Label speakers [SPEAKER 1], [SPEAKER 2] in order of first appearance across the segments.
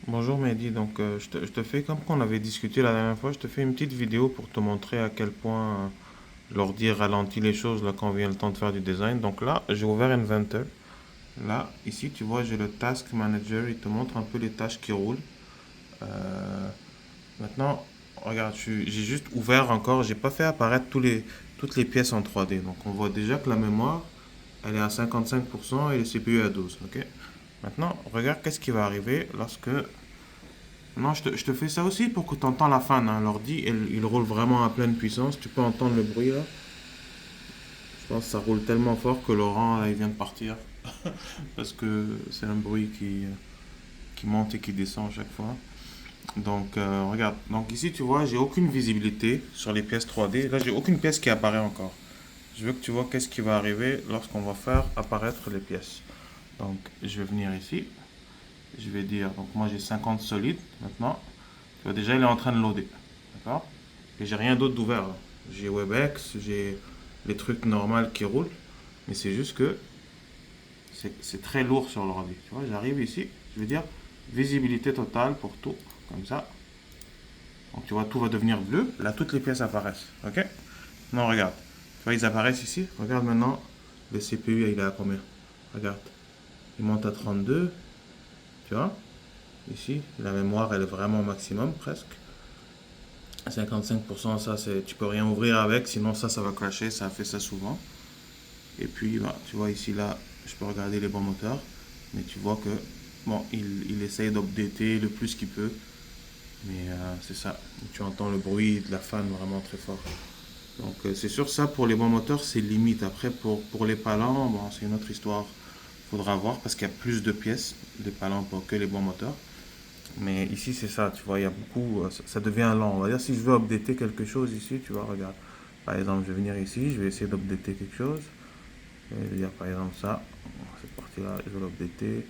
[SPEAKER 1] Bonjour Mehdi, donc je te fais comme qu'on avait discuté la dernière fois, je te fais une petite vidéo pour te montrer à quel point l'ordi ralentit les choses là quand vient le temps de faire du design. Donc là, j'ai ouvert Inventor. Là, ici, tu vois, j'ai le Task Manager, il te montre un peu les tâches qui roulent. Euh, Maintenant, regarde, j'ai juste ouvert encore, j'ai pas fait apparaître toutes les pièces en 3D. Donc on voit déjà que la mémoire, elle est à 55% et le CPU à 12, ok? Maintenant, regarde qu'est-ce qui va arriver lorsque non, je te fais ça aussi pour que tu entends la fan, hein. L'ordi, il roule vraiment à pleine puissance. Tu peux entendre le bruit là. Je pense que ça roule tellement fort que Laurent, là, il vient de partir. Parce que c'est un bruit qui monte et qui descend à chaque fois. Donc, regarde. Donc ici, tu vois, j'ai aucune visibilité sur les pièces 3D. Là, j'ai aucune pièce qui apparaît encore. Je veux que tu vois qu'est-ce qui va arriver lorsqu'on va faire apparaître les pièces. Donc, je vais venir ici. Je vais dire, donc moi j'ai 50 solides maintenant. Tu vois, déjà, il est en train de loader. D'accord? Et j'ai rien d'autre d'ouvert, là. J'ai WebEx, j'ai les trucs normaux qui roulent. Mais c'est juste que c'est très lourd sur l'ordi. Tu vois, j'arrive ici, je vais dire visibilité totale pour tout, comme ça. Donc tu vois, tout va devenir bleu. Là, toutes les pièces apparaissent. Ok? Non, regarde. Tu vois, ils apparaissent ici. Regarde maintenant, le CPU, il est à combien? Regarde. Il monte à 32. Tu vois? Ici, la mémoire, elle est vraiment au maximum, presque. 55%, ça, tu peux rien ouvrir avec, sinon ça va crasher, ça fait ça souvent. Et puis, bah, tu vois ici, là, je peux regarder les bons moteurs, mais tu vois que, bon, il essaye d'updater le plus qu'il peut, mais c'est ça. Tu entends le bruit de la fan vraiment très fort. Donc, c'est sûr, ça, pour les bons moteurs, c'est limite. Après, pour les palans, bon, c'est une autre histoire. Faudra voir, parce qu'il y a plus de pièces, les palans, que les bons moteurs. Mais ici, c'est ça, tu vois, il y a beaucoup, ça devient lent. On va dire, si je veux updater quelque chose ici, tu vois, regarde. Par exemple, je vais venir ici, je vais essayer d'updater quelque chose. Je vais dire, par exemple, ça, cette partie-là, je vais l'updater.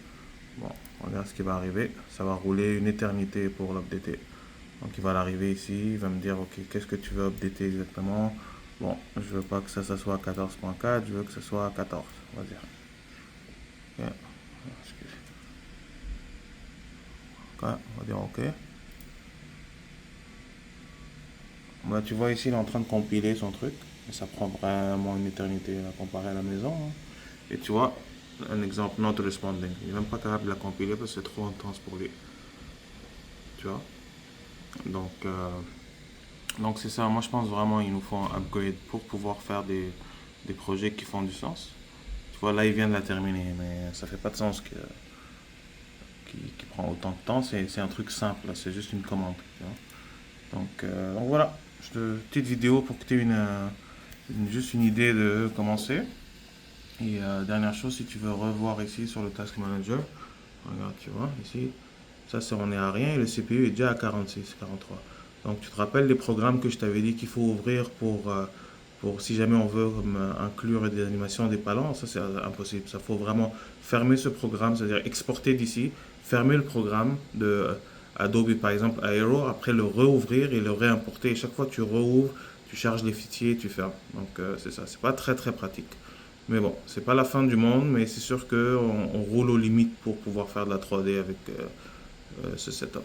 [SPEAKER 1] Bon, regarde ce qui va arriver. Ça va rouler une éternité pour l'updater. Donc, il va l'arriver ici, il va me dire, ok, qu'est-ce que tu veux updater exactement? Bon, je veux pas que ça soit à 14.4, je veux que ça soit à 14, on va dire. Ok, on va dire ok. Bah, tu vois ici, il est en train de compiler son truc. Et ça prend vraiment une éternité à comparer à la maison, hein. Et tu vois, un exemple, not responding. Il n'est même pas capable de la compiler parce que c'est trop intense pour lui. Tu vois? Donc, donc c'est ça. Moi, je pense vraiment qu'il nous faut un upgrade pour pouvoir faire des projets qui font du sens. Tu vois, là, il vient de la terminer, mais ça fait pas de sens qui prend autant de temps. C'est un truc simple, c'est juste une commande. Tu vois? Donc voilà, petite vidéo pour que tu aies juste une idée de commencer. Et dernière chose, si tu veux revoir ici sur le Task Manager, regarde, tu vois, ici, ça c'est on est à rien et le CPU est déjà à 46, 43. Donc tu te rappelles les programmes que je t'avais dit qu'il faut ouvrir pour si jamais on veut comme, inclure des animations des palans, ça c'est impossible. Ça faut vraiment fermer ce programme, c'est-à-dire exporter d'ici, fermer le programme de Adobe par exemple Aero, après le rouvrir et le réimporter. Et chaque fois tu rouvres, tu charges les fichiers, tu fermes. Donc c'est ça, c'est pas très très pratique. Mais bon, c'est pas la fin du monde, mais c'est sûr qu'on on roule aux limites pour pouvoir faire de la 3D avec ce setup.